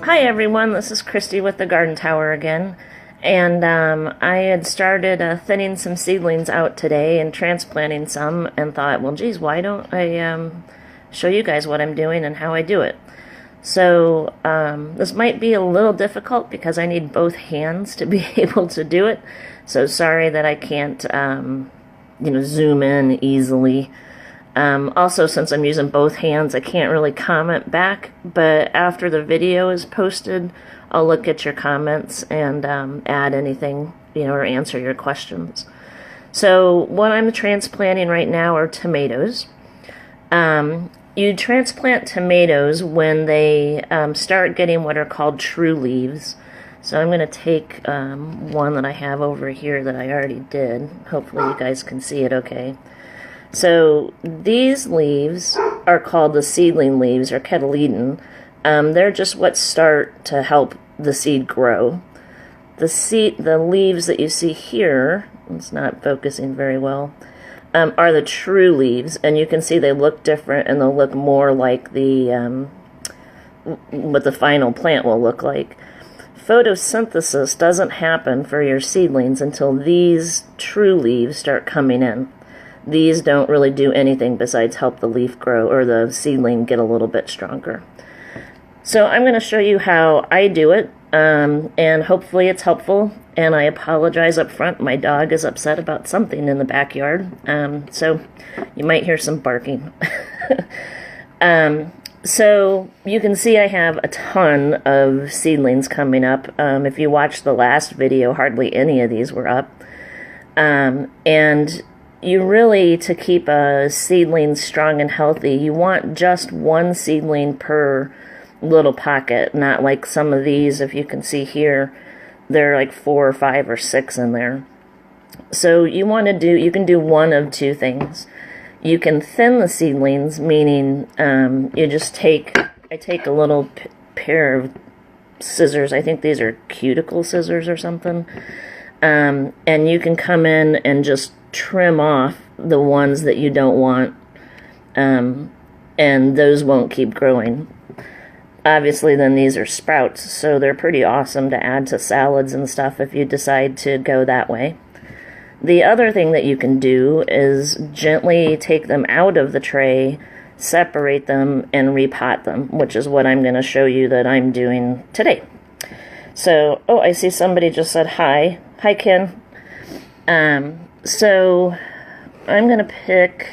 Hi everyone, this is Christy with the Garden Tower again, and I had started thinning some seedlings out today and transplanting some, and thought, well geez, why don't I show you guys what I'm doing and how I do it. So this might be a little difficult because I need both hands to be able to do it, so sorry that I can't zoom in easily. Also, since I'm using both hands, I can't really comment back, but after the video is posted, I'll look at your comments and add anything, or answer your questions. So what I'm transplanting right now are tomatoes. You transplant tomatoes when they start getting what are called true leaves. So I'm going to take one that I have over here that I already did. Hopefully you guys can see it okay. So these leaves are called the seedling leaves, or cotyledon. They're just what start to help the seed grow. The leaves that you see here, it's not focusing very well, are the true leaves, and you can see they look different, and they'll look more like what the final plant will look like. Photosynthesis doesn't happen for your seedlings until these true leaves start coming in. These don't really do anything besides help the leaf grow, or the seedling get a little bit stronger. So I'm going to show you how I do it, and hopefully it's helpful. And I apologize up front, my dog is upset about something in the backyard, so you might hear some barking. So you can see I have a ton of seedlings coming up. If you watched the last video, hardly any of these were up. And you really, to keep a seedling strong and healthy, you want just one seedling per little pocket, not like some of these. If you can see here, there are like 4 or 5 or 6 in there. So you can do one of two things. You can thin the seedlings, meaning I take a little pair of scissors. I think these are cuticle scissors or something. And you can come in and just trim off the ones that you don't want, and those won't keep growing. Obviously, then these are sprouts, so they're pretty awesome to add to salads and stuff if you decide to go that way. The other thing that you can do is gently take them out of the tray, separate them, and repot them, which is what I'm going to show you that I'm doing today. So, oh, I see somebody just said hi. Hi, Ken. So I'm going to pick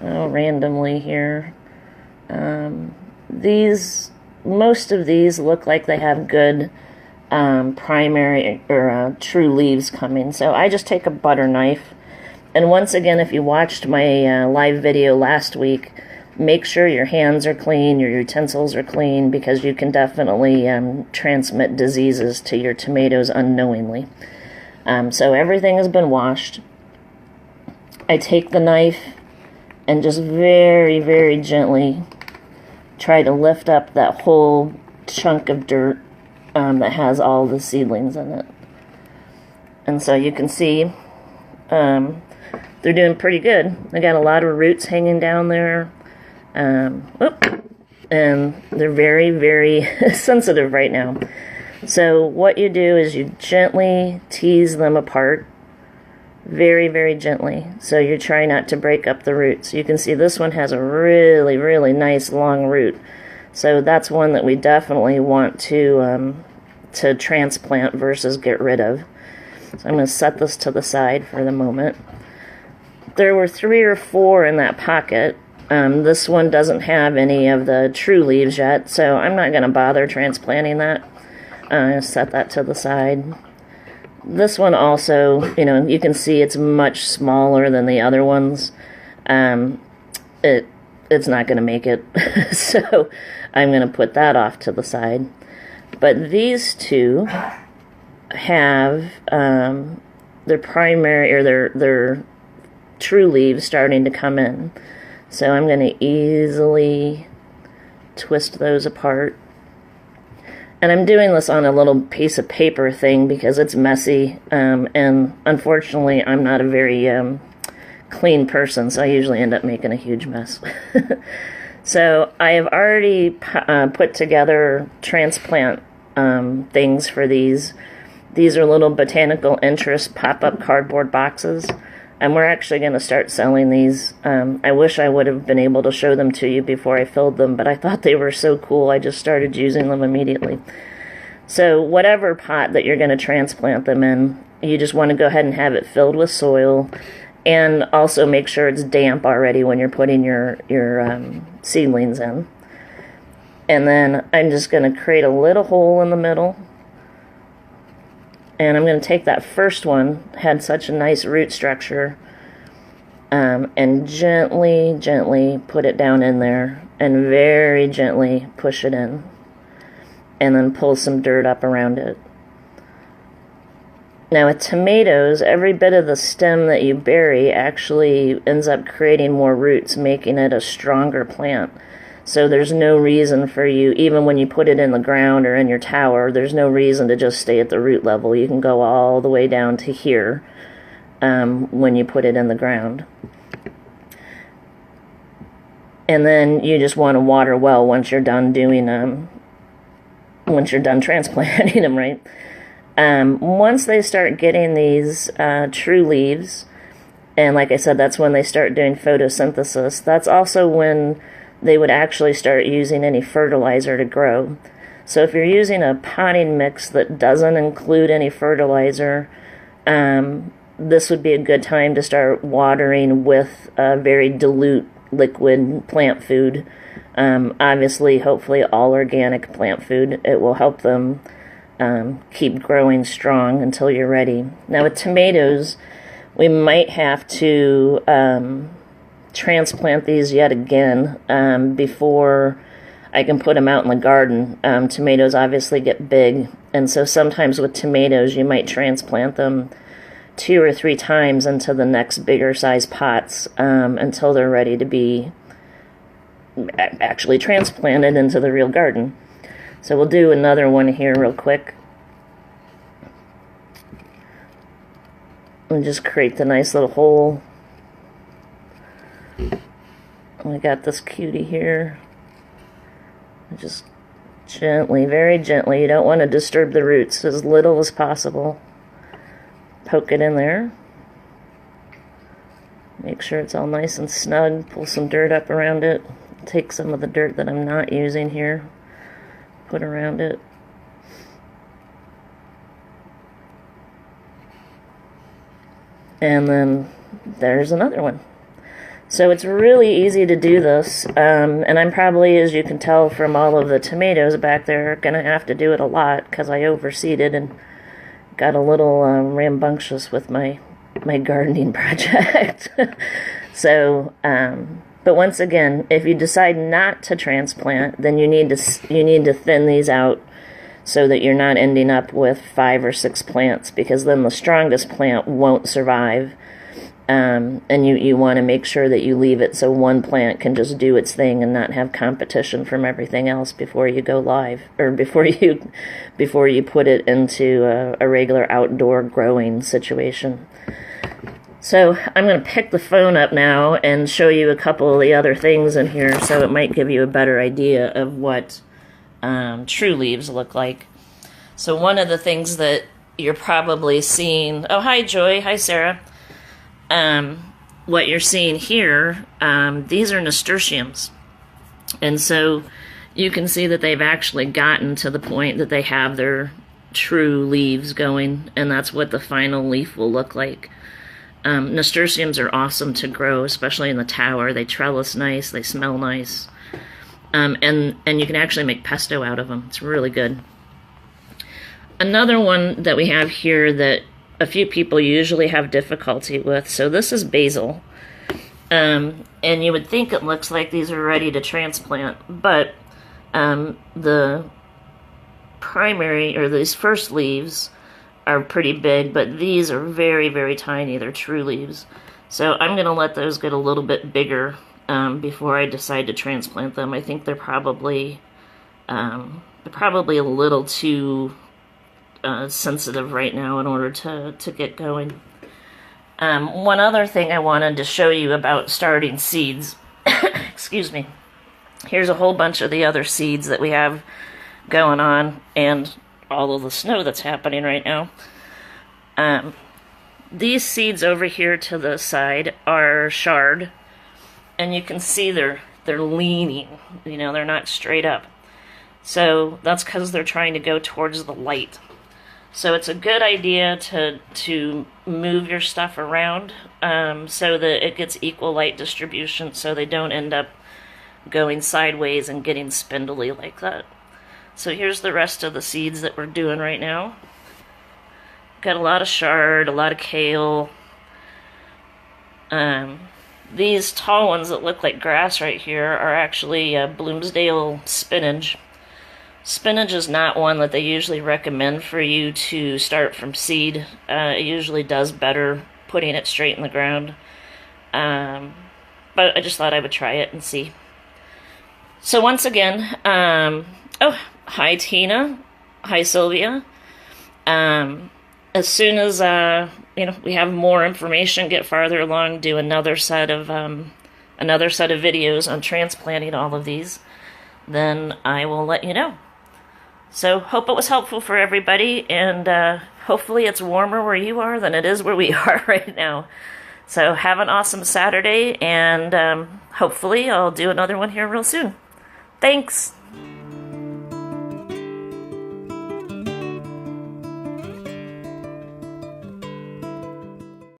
randomly here. Most of these look like they have good primary or true leaves coming. So I just take a butter knife. And once again, if you watched my live video last week, make sure your hands are clean, your utensils are clean, because you can definitely transmit diseases to your tomatoes unknowingly. So everything has been washed. I take the knife and just very, very gently try to lift up that whole chunk of dirt that has all the seedlings in it. And so you can see they're doing pretty good. They got a lot of roots hanging down there. And they're very, very sensitive right now. So what you do is you gently tease them apart, very, very gently. So you try not to break up the roots. You can see this one has a really, really nice long root. So that's one that we definitely want to transplant versus get rid of. So I'm going to set this to the side for the moment. There were 3 or 4 in that pocket. This one doesn't have any of the true leaves yet, so I'm not going to bother transplanting that. Set that to the side. This one also, you can see it's much smaller than the other ones. It's not going to make it, so I'm going to put that off to the side. But these two have their primary, or their true leaves starting to come in. So I'm going to easily twist those apart. And I'm doing this on a little piece of paper thing because it's messy, and unfortunately I'm not a very clean person, so I usually end up making a huge mess. So I have already put together transplant things for these. These are little botanical interest pop-up cardboard boxes, and we're actually going to start selling these. I wish I would have been able to show them to you before I filled them, but I thought they were so cool I just started using them immediately. So whatever pot that you're going to transplant them in, you just want to go ahead and have it filled with soil, and also make sure it's damp already when you're putting your seedlings in. And then I'm just going to create a little hole in the middle. And I'm going to take that first one, had such a nice root structure, and gently, gently put it down in there, and very gently push it in, and then pull some dirt up around it. Now with tomatoes, every bit of the stem that you bury actually ends up creating more roots, making it a stronger plant. So there's no reason for you, even when you put it in the ground or in your tower, there's no reason to just stay at the root level. You can go all the way down to here when you put it in the ground. And then you just want to water well once you're done doing once you're done transplanting them, right? Once they start getting these true leaves, and like I said, that's when they start doing photosynthesis. That's also when they would actually start using any fertilizer to grow. So if you're using a potting mix that doesn't include any fertilizer, this would be a good time to start watering with very dilute liquid plant food. Obviously, hopefully all organic plant food. It will help them keep growing strong until you're ready. Now with tomatoes, we might have to transplant these yet again before I can put them out in the garden. Tomatoes obviously get big, and so sometimes with tomatoes you might transplant them 2 or 3 times into the next bigger size pots until they're ready to be actually transplanted into the real garden. So we'll do another one here real quick. And just create the nice little hole. We got this cutie here. Just gently, very gently. You don't want to disturb the roots, as little as possible. Poke it in there. Make sure it's all nice and snug. Pull some dirt up around it. Take some of the dirt that I'm not using here. Put around it. And then there's another one. So it's really easy to do this, and I'm probably, as you can tell from all of the tomatoes back there, going to have to do it a lot because I overseeded and got a little rambunctious with my gardening project. So, but once again, if you decide not to transplant, then you need to thin these out so that you're not ending up with 5 or 6 plants, because then the strongest plant won't survive. And you want to make sure that you leave it so one plant can just do its thing and not have competition from everything else before you go live, or before you put it into a regular outdoor growing situation. So I'm going to pick the phone up now and show you a couple of the other things in here, so it might give you a better idea of what true leaves look like. So one of the things that you're probably seeing... Oh, hi, Joy. Hi, Sarah. What you're seeing here, these are nasturtiums. And so you can see that they've actually gotten to the point that they have their true leaves going, and that's what the final leaf will look like. Nasturtiums are awesome to grow, especially in the tower. They trellis nice, they smell nice. And you can actually make pesto out of them. It's really good. Another one that we have here that a few people usually have difficulty with. So this is basil. And you would think it looks like these are ready to transplant, but the primary, or these first leaves, are pretty big, but these are very, very tiny. They're true leaves. So I'm going to let those get a little bit bigger before I decide to transplant them. I think they're probably a little too sensitive right now in order to get going. One other thing I wanted to show you about starting seeds, excuse me, Here's a whole bunch of the other seeds that we have going on, and all of the snow that's happening right now. These seeds over here to the side are shard, and you can see they're leaning. You know, they're not straight up. So that's because they're trying to go towards the light. So it's a good idea to move your stuff around so that it gets equal light distribution, so they don't end up going sideways and getting spindly like that. So here's the rest of the seeds that we're doing right now. Got a lot of chard, a lot of kale. These tall ones that look like grass right here are actually Bloomsdale spinach. Spinach is not one that they usually recommend for you to start from seed. It usually does better putting it straight in the ground. But I just thought I would try it and see. So once again, oh, hi Tina, hi Sylvia. As soon as we have more information, get farther along, do another set of videos on transplanting all of these, then I will let you know. So hope it was helpful for everybody, and hopefully it's warmer where you are than it is where we are right now. So have an awesome Saturday, and hopefully I'll do another one here real soon. Thanks!